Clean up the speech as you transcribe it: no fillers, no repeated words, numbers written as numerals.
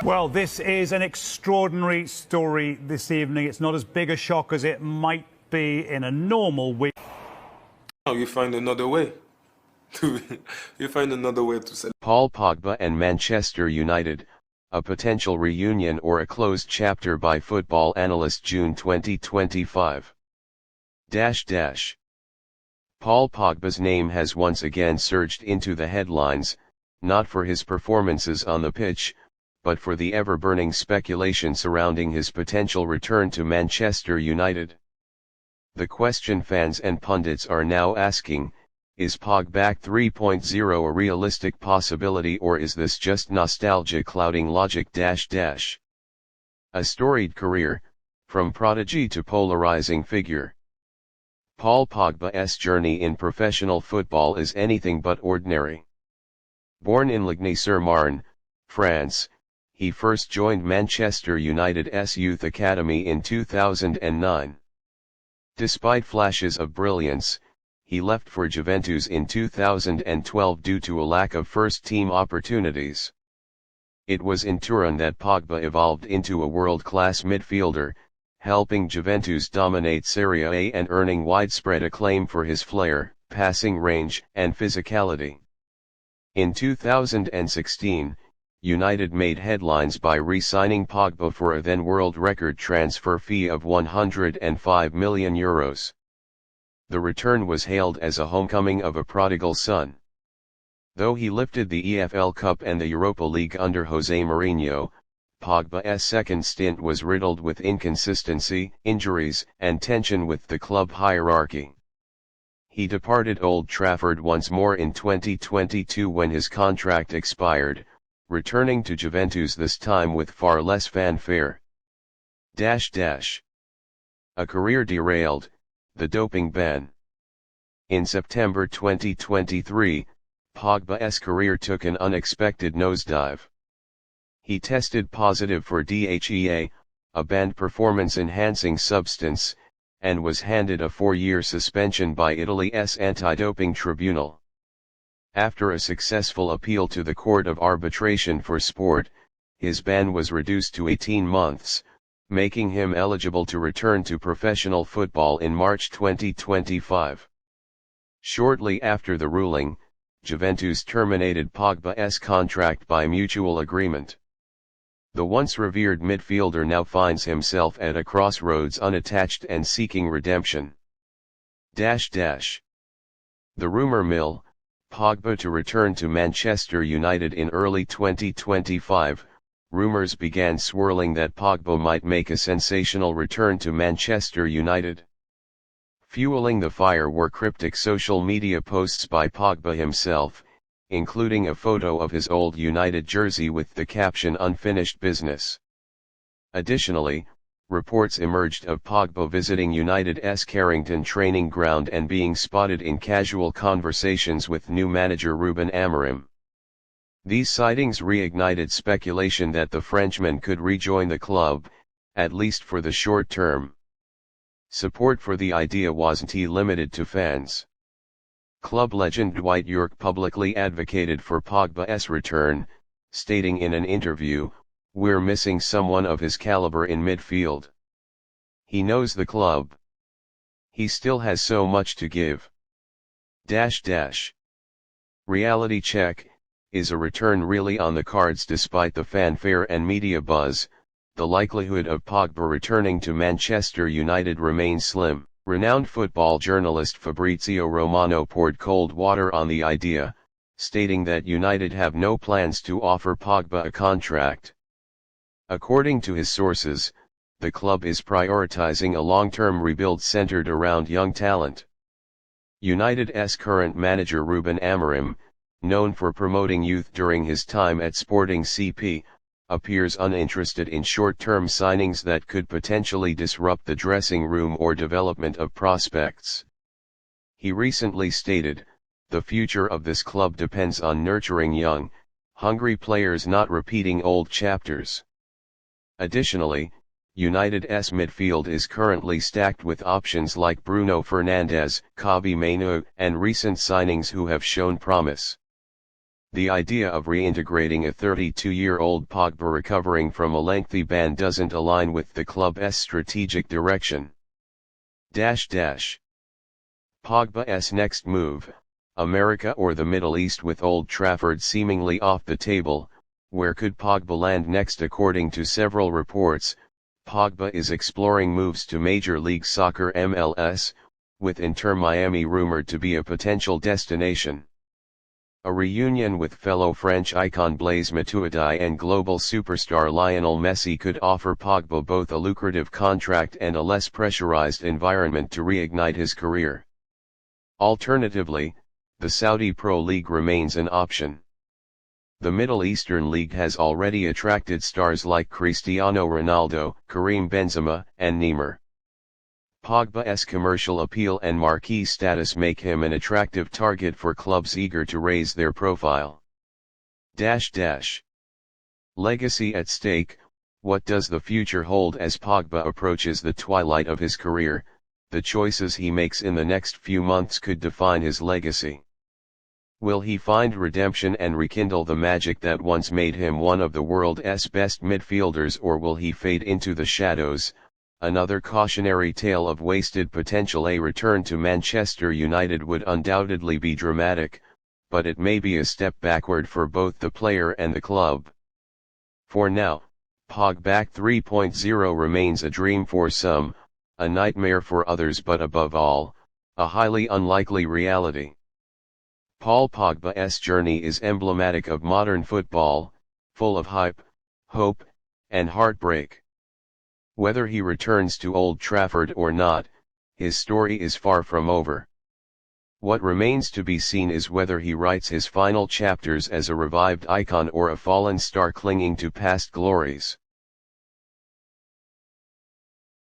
Well, this is an extraordinary story this evening. It's not as big a shock as it might be in a normal week. Oh, you find another way. You find another way to sell. Paul Pogba and Manchester United, a potential reunion or a closed chapter by Football Analyst June 2025. Paul Pogba's name has once again surged into the headlines, not for his performances on the pitch, but for the ever-burning speculation surrounding his potential return to Manchester United. The question fans and pundits are now asking, is Pogba 3.0 a realistic possibility, or is this just nostalgia clouding logic? A storied career, from prodigy to polarizing figure. Paul Pogba's journey in professional football is anything but ordinary. Born in Ligny-sur-Marne, France, he first joined Manchester United's youth academy in 2009. Despite flashes of brilliance, he left for Juventus in 2012 due to a lack of first-team opportunities. It was in Turin that Pogba evolved into a world-class midfielder, helping Juventus dominate Serie A and earning widespread acclaim for his flair, passing range, and physicality. In 2016, United made headlines by re-signing Pogba for a then world record transfer fee of €105 million. The return was hailed as a homecoming of a prodigal son. Though he lifted the EFL Cup and the Europa League under Jose Mourinho, Pogba's second stint was riddled with inconsistency, injuries, and tension with the club hierarchy. He departed Old Trafford once more in 2022 when his contract expired, returning to Juventus this time with far less fanfare. A career derailed, the doping ban. In September 2023, Pogba's career took an unexpected nosedive. He tested positive for DHEA, a banned performance-enhancing substance, and was handed a 4-year suspension by Italy's anti-doping tribunal. After a successful appeal to the Court of Arbitration for Sport, his ban was reduced to 18 months, making him eligible to return to professional football in March 2025. Shortly after the ruling, Juventus terminated Pogba's contract by mutual agreement. The once revered midfielder now finds himself at a crossroads, unattached and seeking redemption. The rumor mill, Pogba to return to Manchester United in early 2025, rumors began swirling that Pogba might make a sensational return to Manchester United. Fueling the fire were cryptic social media posts by Pogba himself, including a photo of his old United jersey with the caption "Unfinished Business." Additionally, reports emerged of Pogba visiting United's Carrington training ground and being spotted in casual conversations with new manager Ruben Amorim. These sightings reignited speculation that the Frenchman could rejoin the club, at least for the short term. Support for the idea wasn't limited to fans. Club legend Dwight Yorke publicly advocated for Pogba's return, stating in an interview, "We're missing someone of his caliber in midfield. He knows the club. He still has so much to give." Reality check, is a return really on the cards? Despite the fanfare and media buzz, the likelihood of Pogba returning to Manchester United remains slim. Renowned football journalist Fabrizio Romano poured cold water on the idea, stating that United have no plans to offer Pogba a contract. According to his sources, the club is prioritizing a long-term rebuild centered around young talent. United's current manager Ruben Amorim, known for promoting youth during his time at Sporting CP, appears uninterested in short-term signings that could potentially disrupt the dressing room or development of prospects. He recently stated, "The future of this club depends on nurturing young, hungry players, not repeating old chapters." Additionally, United's midfield is currently stacked with options like Bruno Fernandes, Kobbie Mainoo, and recent signings who have shown promise. The idea of reintegrating a 32-year-old Pogba recovering from a lengthy ban doesn't align with the club's strategic direction. Pogba's next move, America or the Middle East, with Old Trafford seemingly off the table. Where could Pogba land next? According to several reports, Pogba is exploring moves to Major League Soccer (MLS), with Inter Miami rumored to be a potential destination. A reunion with fellow French icon Blaise Matuidi and global superstar Lionel Messi could offer Pogba both a lucrative contract and a less pressurized environment to reignite his career. Alternatively, the Saudi Pro League remains an option. The Middle Eastern League has already attracted stars like Cristiano Ronaldo, Karim Benzema, and Neymar. Pogba's commercial appeal and marquee status make him an attractive target for clubs eager to raise their profile. Legacy at stake. What does the future hold as Pogba approaches the twilight of his career? The choices he makes in the next few months could define his legacy. Will he find redemption and rekindle the magic that once made him one of the world's best midfielders, or will he fade into the shadows? Another cautionary tale of wasted potential. A return to Manchester United would undoubtedly be dramatic, but it may be a step backward for both the player and the club. For now, Pogba 3.0 remains a dream for some, a nightmare for others, but above all, a highly unlikely reality. Paul Pogba's journey is emblematic of modern football, full of hype, hope, and heartbreak. Whether he returns to Old Trafford or not, his story is far from over. What remains to be seen is whether he writes his final chapters as a revived icon or a fallen star clinging to past glories.